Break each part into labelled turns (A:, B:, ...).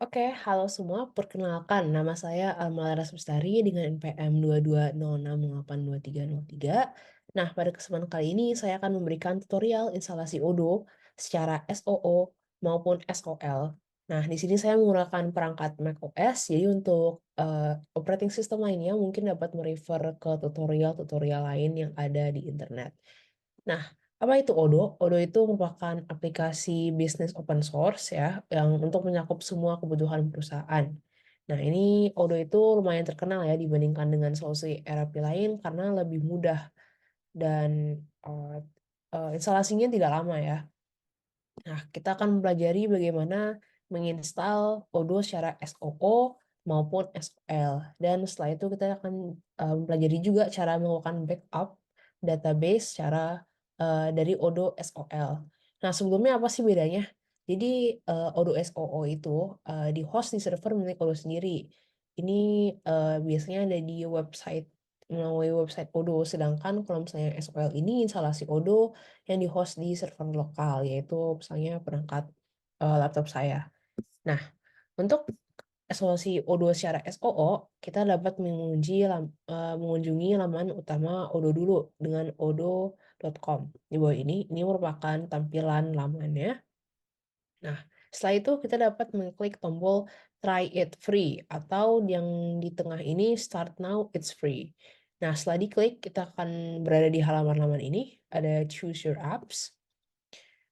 A: Oke, halo semua. Perkenalkan, nama saya Alma Laras Bestari dengan NPM 2206082303. Nah, pada kesempatan kali ini saya akan memberikan tutorial instalasi Odoo secara SOO maupun SOL. Nah, di sini saya menggunakan perangkat macOS, jadi untuk operating system lainnya mungkin dapat merefer ke tutorial-tutorial lain yang ada di internet. Nah, apa itu Odoo? Odoo itu merupakan aplikasi bisnis open source ya, yang untuk menyakup semua kebutuhan perusahaan. Nah, ini Odoo itu lumayan terkenal ya dibandingkan dengan solusi ERP lain karena lebih mudah dan instalasinya tidak lama ya. Nah, kita akan mempelajari bagaimana menginstal Odoo secara SOO maupun SOL. Dan setelah itu kita akan mempelajari juga cara melakukan backup database secara dari Odoo SOL. Nah, sebelumnya apa sih bedanya? Jadi Odoo SOO itu di-host di server milik Odoo sendiri. Ini biasanya ada di website melalui website Odoo. Sedangkan kalau misalnya SOL ini instalasi Odoo yang di-host di server lokal, yaitu misalnya perangkat laptop saya. Nah, untuk solusi Odoo secara SOO, kita dapat mengunjungi laman utama Odoo dulu dengan odoo.com. Di bawah ini merupakan tampilan lamannya. Nah, setelah itu kita dapat mengklik tombol Try It Free atau yang di tengah ini Start Now It's Free. Nah, setelah diklik, kita akan berada di halaman-halaman ini, ada Choose Your Apps.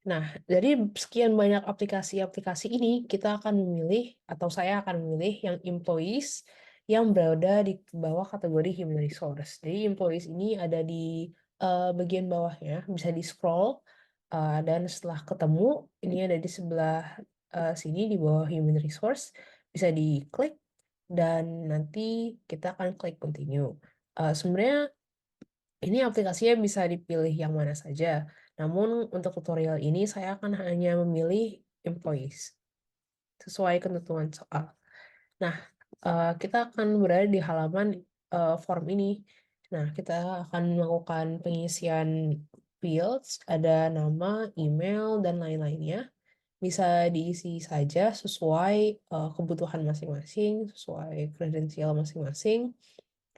A: Nah, dari sekian banyak aplikasi-aplikasi ini, kita akan memilih, atau saya akan memilih yang employees yang berada di bawah kategori human resource. Jadi employees ini ada di bagian bawahnya, bisa di-scroll, dan setelah ketemu, ini ada di sebelah sini di bawah human resource, bisa diklik, dan nanti kita akan klik continue. Sebenarnya ini aplikasinya bisa dipilih yang mana saja, namun untuk tutorial ini saya akan hanya memilih employees, sesuai ketentuan soal. Nah, kita akan berada di halaman, form ini. Nah, kita akan melakukan pengisian fields, ada nama, email, dan lain-lainnya. Bisa diisi saja sesuai, kebutuhan masing-masing, sesuai kredensial masing-masing.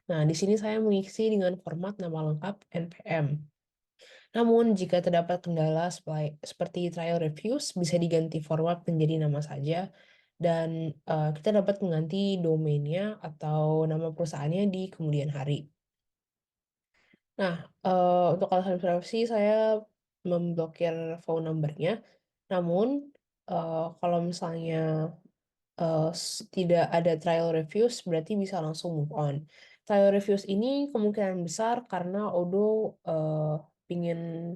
A: Nah, di sini saya mengisi dengan format nama lengkap NPM. Namun, jika terdapat kendala seperti trial reviews, bisa diganti format menjadi nama saja, dan kita dapat mengganti domainnya atau nama perusahaannya di kemudian hari. Nah, untuk alasan privasi saya memblokir phone number-nya, namun kalau misalnya tidak ada trial reviews, berarti bisa langsung move on. Trial reviews ini kemungkinan besar karena Odoo ingin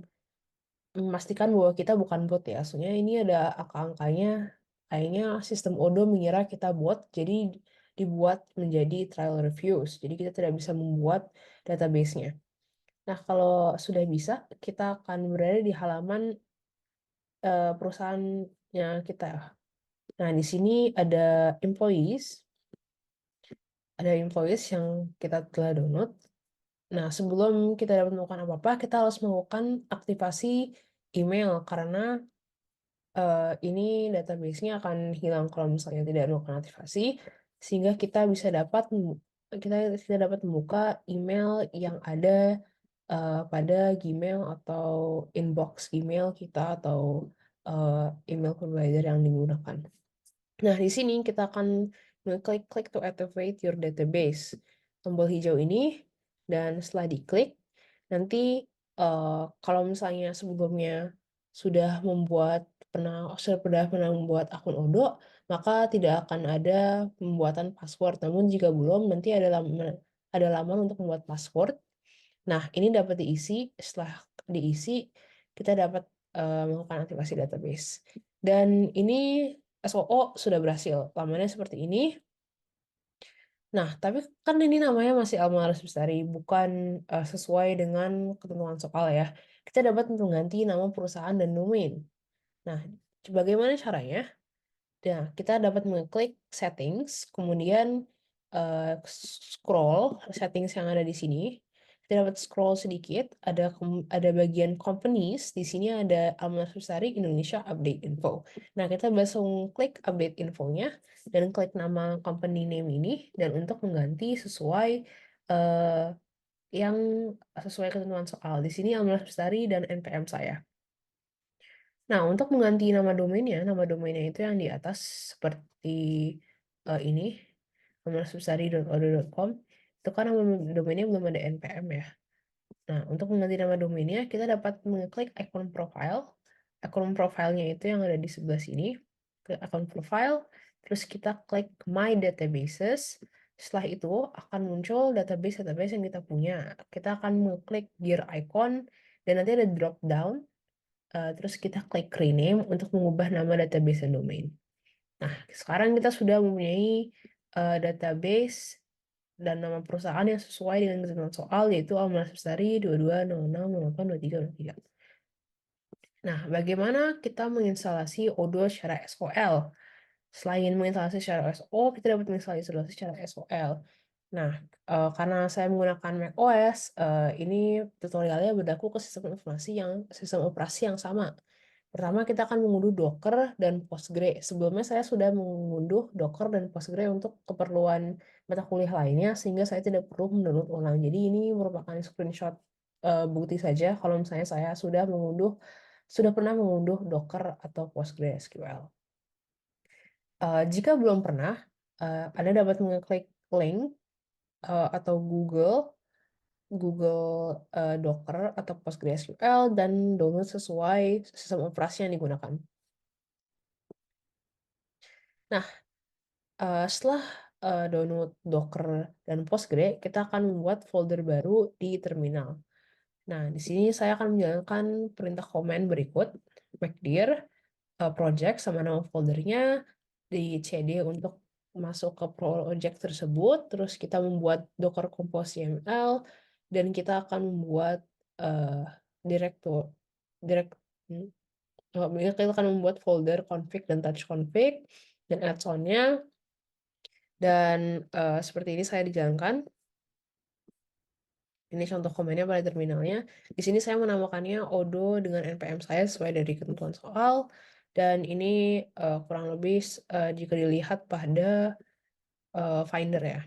A: memastikan bahwa kita bukan bot ya. Soalnya ini ada angka-angkanya, kayaknya sistem Odoo mengira kita bot, jadi dibuat menjadi trial reviews. Jadi kita tidak bisa membuat database-nya. Nah, kalau sudah bisa, kita akan berada di halaman perusahaannya kita. Nah, di sini ada employees yang kita telah download. Nah, sebelum kita dapat melakukan apa-apa, kita harus melakukan aktivasi email karena ini database-nya akan hilang kalau misalnya tidak melakukan aktivasi, sehingga kita dapat membuka email yang ada pada Gmail atau inbox Gmail kita atau email provider yang digunakan. Nah, di sini kita akan mengklik "Click to activate your database", tombol hijau ini, dan setelah diklik, nanti kalau misalnya sebelumnya sudah pernah membuat akun Odoo, maka tidak akan ada pembuatan password. Namun jika belum, nanti ada laman untuk membuat password. Nah, ini dapat diisi, setelah diisi, kita dapat melakukan aktivasi database. Dan ini SOO sudah berhasil, lamannya seperti ini. Nah, tapi kan ini namanya masih Alma Laras Bestari, bukan sesuai dengan ketentuan soal ya. Kita dapat mengganti nama perusahaan dan domain. Nah, bagaimana caranya? Nah, kita dapat mengklik settings, kemudian scroll settings yang ada di sini. kita dapat scroll sedikit, ada bagian companies, di sini ada Alumnus Lestari Indonesia Update Info. Nah, kita langsung klik update infonya, dan klik nama company name ini, dan untuk mengganti sesuai yang sesuai ketentuan soal. Di sini Alumnus Lestari dan NPM saya. Nah, untuk mengganti nama domainnya itu yang di atas seperti ini, alumnusbesari.odo.com, itu kan nama domainnya belum ada NPM ya. Nah, untuk mengganti nama domainnya, kita dapat mengklik ikon profile. Ikon profilnya itu yang ada di sebelah sini. Klik ikon profile, terus kita klik My Databases. Setelah itu akan muncul database-database yang kita punya. Kita akan mengklik gear icon, dan nanti ada drop down. Terus kita klik rename untuk mengubah nama database dan domain. Nah, sekarang kita sudah mempunyai database dan nama perusahaan yang sesuai dengan ketentuan soal, yaitu Alumnus Lestari 2206082323. Nah, bagaimana kita menginstalasi Odoo secara SOL? Selain menginstalasi secara SO, kita dapat menginstalasi secara SOL. Nah, karena saya menggunakan macOS, ini tutorialnya berlaku ke sistem operasi yang sama. Pertama, kita akan mengunduh Docker dan Postgre. Sebelumnya saya sudah mengunduh Docker dan Postgre untuk keperluan mata kuliah lainnya, sehingga saya tidak perlu mendownload ulang. Jadi ini merupakan screenshot bukti saja kalau misalnya saya sudah pernah mengunduh Docker atau PostgreSQL. Jika belum pernah, Anda dapat mengklik link atau Google Docker atau PostgreSQL dan download sesuai sistem operasi yang digunakan. Nah, setelah download Docker dan Postgre, kita akan membuat folder baru di terminal. Nah, di sini saya akan menjalankan perintah command berikut, mcdir project sama nama foldernya, di cd untuk masuk ke project tersebut, terus kita membuat docker compose YAML, dan kita akan membuat direktur direct hmm, kita akan membuat folder config dan touch config dan add-onnya, dan seperti ini saya dijalankan. Ini contoh komennya pada terminalnya. Di sini saya menamakannya Odoo dengan NPM saya sesuai dari ketentuan soal. Dan ini kurang lebih jika dilihat pada Finder ya.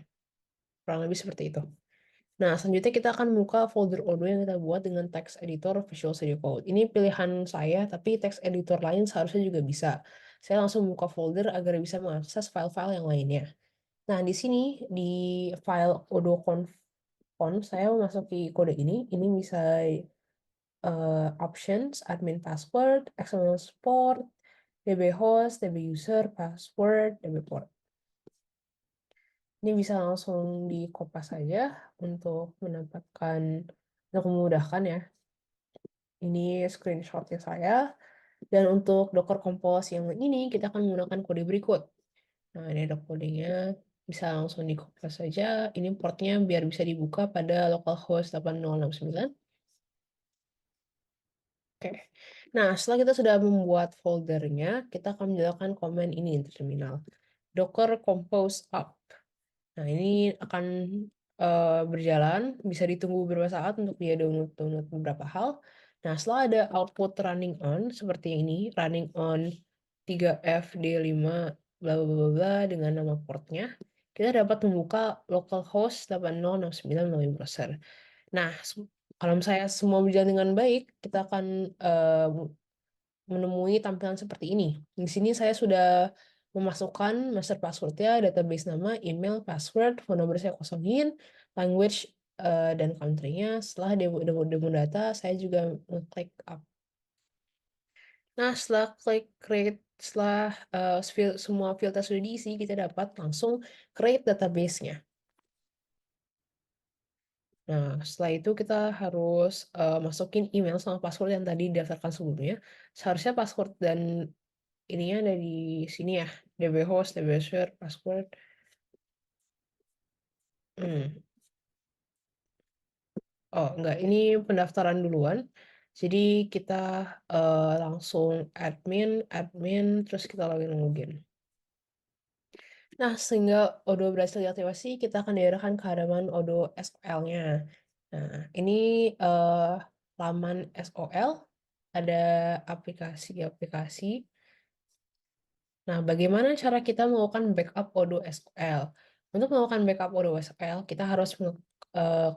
A: Kurang lebih seperti itu. Nah, selanjutnya kita akan membuka folder Odoo yang kita buat dengan text editor Visual Studio Code. Ini pilihan saya, tapi text editor lain seharusnya juga bisa. Saya langsung buka folder agar bisa mengakses file-file yang lainnya. Nah, di sini di file odoo saya memasuki kode ini. Ini bisa options, admin password, XML support, db host, db user, password, db port. Ini bisa langsung di-kopas saja untuk memudahkan ya. Ini screenshotnya saya. Dan untuk Docker Compose yang ini, kita akan menggunakan kode berikut. Nah, ini ada kodenya. Bisa langsung di-kopas saja. Ini portnya biar bisa dibuka pada localhost 8069. Oke. Nah, setelah kita sudah membuat foldernya, kita akan menjalankan command ini di terminal. Docker compose up. Nah, ini akan berjalan, bisa ditunggu beberapa saat untuk dia download beberapa hal. Nah, setelah ada output running on seperti ini, running on 3FD5 bla bla bla bla dengan nama portnya, kita dapat membuka localhost 8069 melalui browser. Nah, kalau misalnya semua berjalan dengan baik, kita akan menemui tampilan seperti ini. Di sini saya sudah memasukkan master password-nya, database nama, email, password, phone number saya kosongin, language dan country-nya. Setelah demo data, saya juga ngeklik up. Nah, setelah klik create, setelah semua filter sudah diisi, kita dapat langsung create database-nya. Nah, setelah itu kita harus masukin email sama password yang tadi didaftarkan sebelumnya. Seharusnya password dan ininya ada di sini ya, db host, db user, password. Oh, enggak, ini pendaftaran duluan. Jadi kita langsung admin, terus kita login. Nah, sehingga Odoo berhasil diaktifasi, kita akan diarahkan ke halaman Odoo SQL-nya. Nah, ini, laman SOL, ada aplikasi-aplikasi. Nah, bagaimana cara kita melakukan backup Odoo SQL? Untuk melakukan backup Odoo SQL, kita harus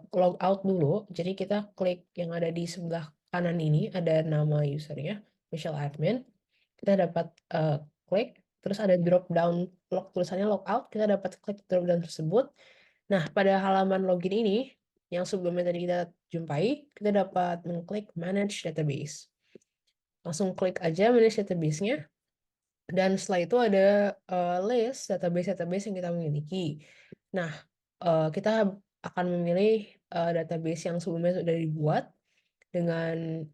A: log out dulu. Jadi kita klik yang ada di sebelah kanan ini, ada nama usernya, Michelle Admin. Kita dapat klik, terus ada drop down tulisannya logout, kita dapat klik drop down tersebut. Nah, pada halaman login ini, yang sebelumnya tadi kita jumpai, kita dapat mengklik Manage Database. Langsung klik aja Manage Database-nya, dan setelah itu ada list database-database yang kita miliki. Nah, kita akan memilih database yang sebelumnya sudah dibuat dengan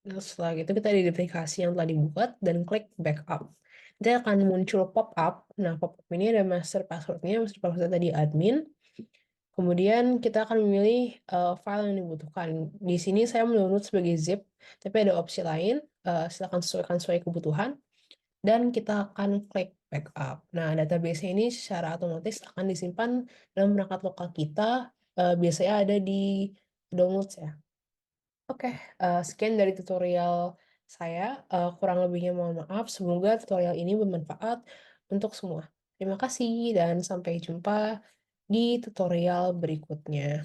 A: setelah itu kita identifikasi yang telah dibuat dan klik backup. Nanti akan muncul pop-up. Nah, pop-up ini ada master password-nya, master password tadi admin. Kemudian kita akan memilih file yang dibutuhkan. Di sini saya mendownload sebagai zip, tapi ada opsi lain. Silakan sesuaikan sesuai kebutuhan. Dan kita akan klik backup. Nah, database ini secara otomatis akan disimpan dalam perangkat lokal kita. Biasanya ada di downloads ya. Oke, sekian dari tutorial saya, kurang lebihnya mohon maaf, semoga tutorial ini bermanfaat untuk semua. Terima kasih dan sampai jumpa di tutorial berikutnya.